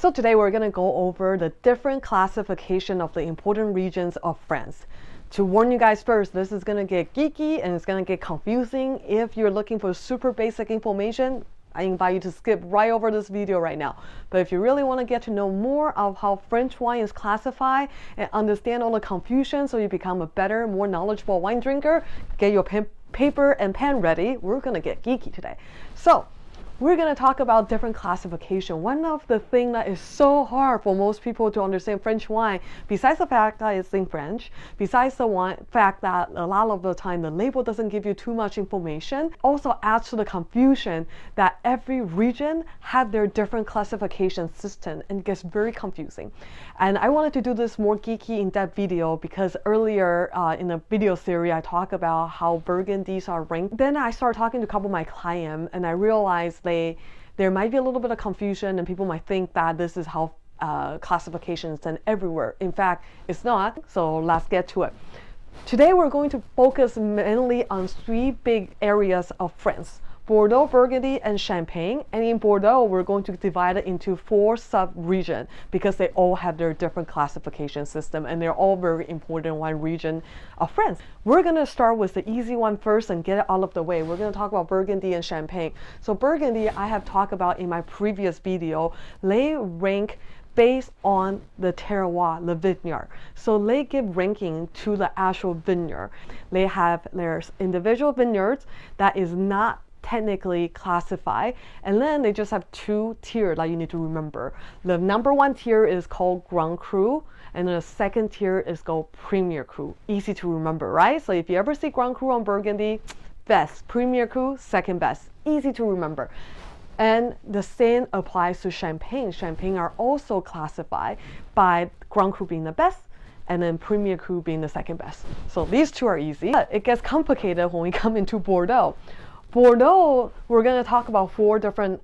So today we're going to go over the different classification of the important regions of France. To warn you guys first, this is going to get geeky and it's going to get confusing. If you're looking for super basic information, I invite you to skip right over this video right now. But if you really want to get to know more of how French wine is classified and understand all the confusion so you become a better, more knowledgeable wine drinker, get your paper and pen ready. We're going to get geeky today. So we're going to talk about different classification. One of the things that is so hard for most people to understand French wine, besides the fact that it's in French, besides the fact that a lot of the time the label doesn't give you too much information, also adds to the confusion that every region have their different classification system and it gets very confusing. And I wanted to do this more geeky in-depth video because earlier in a video series I talked about how Burgundies are ranked. Then I started talking to a couple of my clients and I realized there might be a little bit of confusion and people might think that this is how classifications done everywhere. In fact, it's not. So let's get to it. Today we're going to focus mainly on three big areas of France: Bordeaux, Burgundy, and Champagne. And in Bordeaux, we're going to divide it into 4 sub-regions because they all have their different classification system and they're all very important one region of France. We're going to start with the easy one first and get it out of the way. We're going to talk about Burgundy and Champagne. So Burgundy, I have talked about in my previous video. They rank based on the terroir, the vineyard. So they give ranking to the actual vineyard. They have their individual vineyards that is not technically classified, and then they just have 2 tiers that you need to remember. The number 1 tier is called Grand Cru, and the second tier is called Premier Cru. Easy to remember, right? So if you ever see Grand Cru on Burgundy, best. Premier Cru, second best. Easy to remember. And the same applies to Champagne. Champagne are also classified by Grand Cru being the best and then Premier Cru being the second best. So these 2 are easy. But it gets complicated when we come into Bordeaux. Bordeaux, we're going to talk about 4 different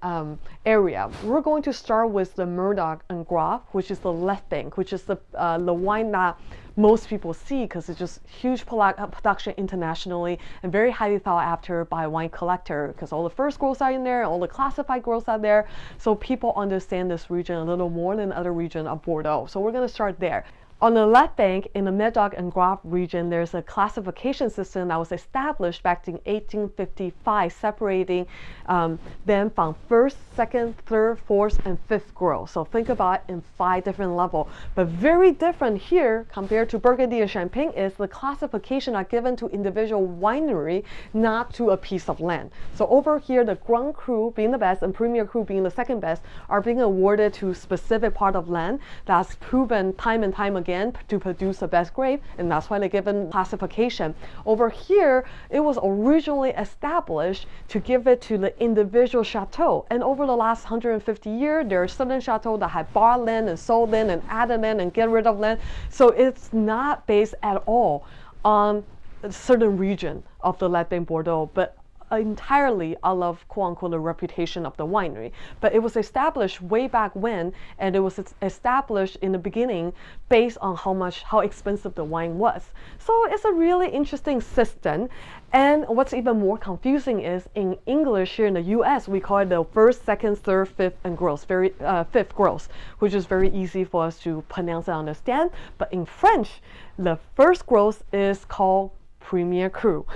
areas. We're going to start with the Murdoch and Graf, which is the left bank, which is the wine that most people see because it's just huge production internationally and very highly thought after by wine collector because all the first growths are in there, all the classified growths are there. So people understand this region a little more than other region of Bordeaux. So we're going to start there. On the left bank, in the Medoc and Graf region, there's a classification system that was established back in 1855, separating them from first, second, third, fourth, and fifth growth. So think about it in 5 different levels. But very different here compared to Burgundy and Champagne is the classification are given to individual winery, not to a piece of land. So over here, the Grand Cru being the best and Premier Cru being the second best are being awarded to specific part of land that's proven time and time again to produce the best grape, and that's why they're given classification. Over here, it was originally established to give it to the individual chateau, and over the last 150 years, there are certain chateaux that have bought land and sold land and added land and get rid of land. So it's not based at all on a certain region of the Latin Bordeaux, but entirely out of quote-unquote the reputation of the winery. But it was established way back when, and it was established in the beginning based on how expensive the wine was. So it's a really interesting system. And what's even more confusing is in English here in the US, we call it the first, second, third, fifth, and growth, fifth growth, which is very easy for us to pronounce and understand. But in French, the first growth is called Premier Cru.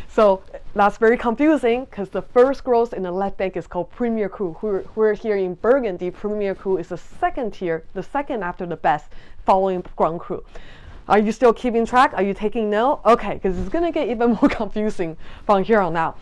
So that's very confusing because the first growth in the left bank is called Premier Cru. We're here in Burgundy. Premier Cru is the second tier, the second after the best, following Grand Cru. Are you still keeping track? Are you taking note? Okay, because it's going to get even more confusing from here on out.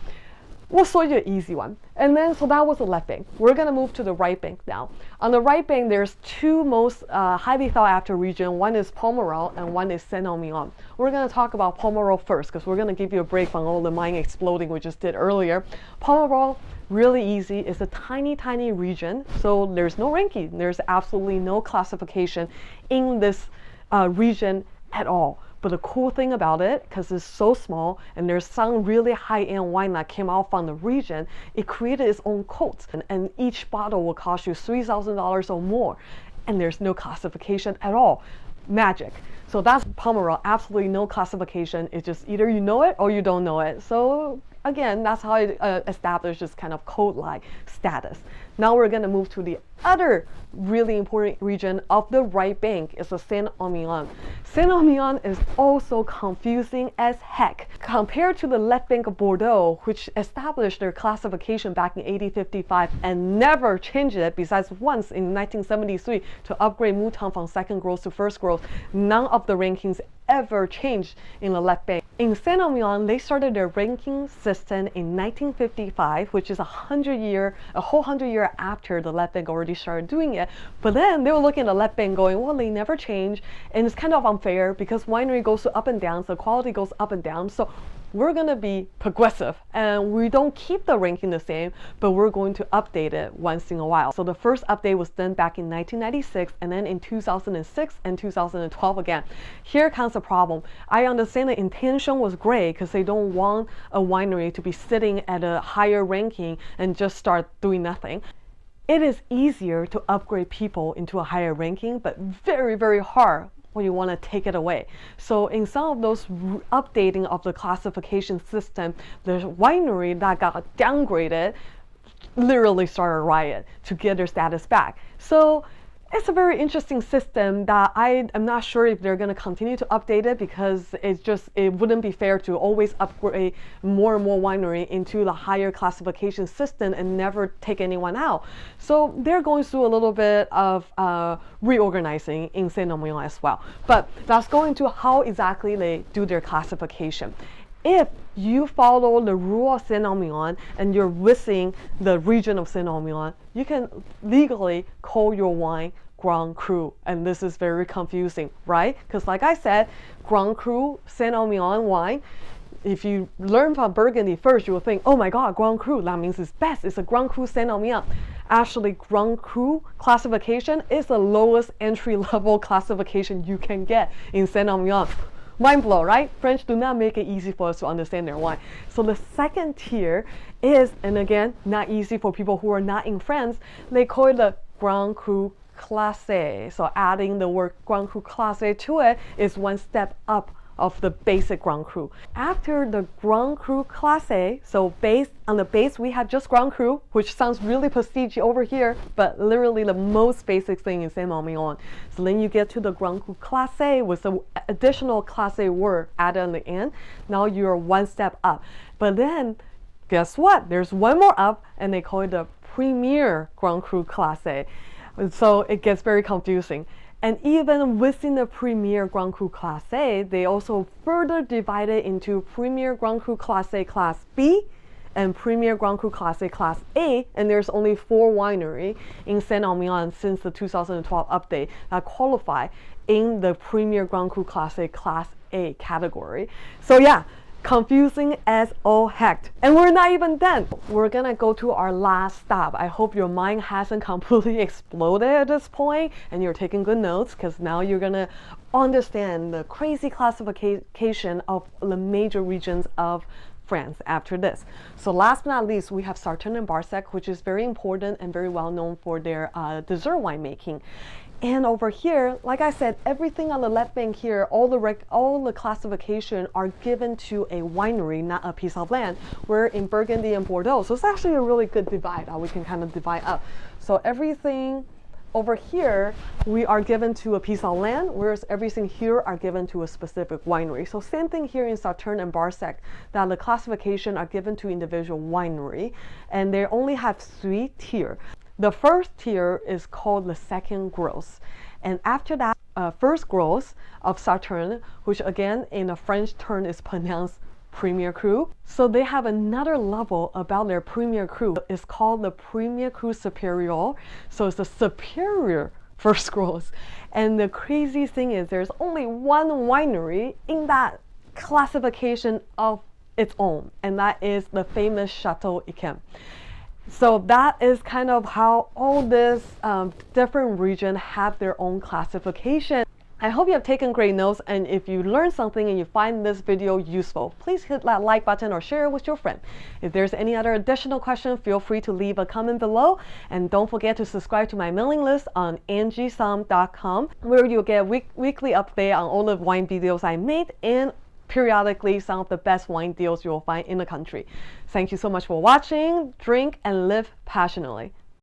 We'll show you an easy one. And then, so that was the left bank. We're going to move to the right bank now. On the right bank, there's 2 most highly thought after region. One is Pomerol and one is Saint-Emilion. We're going to talk about Pomerol first because we're going to give you a break from all the mind exploding we just did earlier. Pomerol, really easy. It's a tiny, tiny region. So there's no ranking. There's absolutely no classification in this region at all. But the cool thing about it, because it's so small and there's some really high-end wine that came out from the region, it created its own cult. And each bottle will cost you $3,000 or more. And there's no classification at all. Magic. So that's Pomerol, absolutely no classification. It's just either you know it or you don't know it. So again, that's how it establishes kind of code-like status. Now we're going to move to the other really important region of the right bank. It's the Saint-Emilion. Saint-Emilion is also confusing as heck. Compared to the left bank of Bordeaux, which established their classification back in 1855 and never changed it, besides once in 1973 to upgrade Mouton from second growth to first growth, none of the rankings ever changed in the left bank. In Saint-Emilion, they started their ranking system in 1955, which is a whole 100 year after the left bank already started doing it. But then they were looking at the left bank going, well, they never change, and it's kind of unfair because winery goes up and down, so quality goes up and down. So we're going to be progressive, and we don't keep the ranking the same, but we're going to update it once in a while. So the first update was done back in 1996, and then in 2006 and 2012 again. Here comes the problem. I understand the intention was great because they don't want a winery to be sitting at a higher ranking and just start doing nothing. It is easier to upgrade people into a higher ranking, but very, very hard when you want to take it away. So in some of those updating of the classification system, the winery that got downgraded literally started a riot to get their status back. So it's a very interesting system that I am not sure if they're going to continue to update it, because it wouldn't be fair to always upgrade more and more winery into the higher classification system and never take anyone out. So they're going through a little bit of reorganizing in Saint-Emilion as well. But let's go into how exactly they do their classification. If you follow the rule of Saint-Emilion and you're within the region of Saint-Emilion, you can legally call your wine Grand Cru. And this is very confusing, right? Because like I said, Grand Cru Saint-Emilion wine, if you learn from Burgundy first, you will think, oh my God, Grand Cru, that means it's best. It's a Grand Cru Saint-Emilion. Actually, Grand Cru classification is the lowest entry-level classification you can get in Saint-Emilion. Mind blow, right? French do not make it easy for us to understand their wine. So the second tier is, and again, not easy for people who are not in France, they call it the Grand Cru Classé. So adding the word Grand Cru Classé to it is one step up of the basic Grand Cru. After the Grand Cru Classé, so based on the base we have just Grand Cru, which sounds really prestige over here, but literally the most basic thing in Saint-Emilion. So then you get to the Grand Cru Classé with the additional Classé word added on the end. Now you're one step up. But then guess what? There's one more up, and they call it the Premier Grand Cru Classé. So it gets very confusing. And even within the Premier Grand Cru Classé, they also further divide it into Premier Grand Cru Classé Class B and Premier Grand Cru Classé Class A, and there's only 4 wineries in Saint-Emilion since the 2012 update that qualify in the Premier Grand Cru Classé Class A category. So yeah, confusing as all heck. And we're not even done. We're gonna go to our last stop. I hope your mind hasn't completely exploded at this point and you're taking good notes, because now you're gonna understand the crazy classification of the major regions of France after this. So last but not least, we have Sartène and Barsac, which is very important and very well known for their dessert winemaking. And over here, like I said, everything on the left bank here, all the classification are given to a winery, not a piece of land. We're in Burgundy and Bordeaux, so it's actually a really good divide. We can kind of divide up. So everything over here, we are given to a piece of land, whereas everything here are given to a specific winery. So same thing here in Sartène and Barsac, that the classification are given to individual winery, and they only have 3 tiers. The first tier is called the second growth. And after that, first growth of Sartène, which again in a French term is pronounced Premier Cru. So they have another level about their Premier Cru. It's called the Premier Cru Supérieur. So it's the superior first growth. And the crazy thing is there's only one winery in that classification of its own, and that is the famous Chateau Yquem. So that is kind of how all these different regions have their own classification. I hope you have taken great notes, and if you learned something and you find this video useful, please hit that like button or share it with your friend. If there's any other additional question, feel free to leave a comment below, and don't forget to subscribe to my mailing list on angiesom.com, where you'll get weekly update on all the wine videos I made and periodically some of the best wine deals you will find in the country. Thank you so much for watching. Drink and live passionately.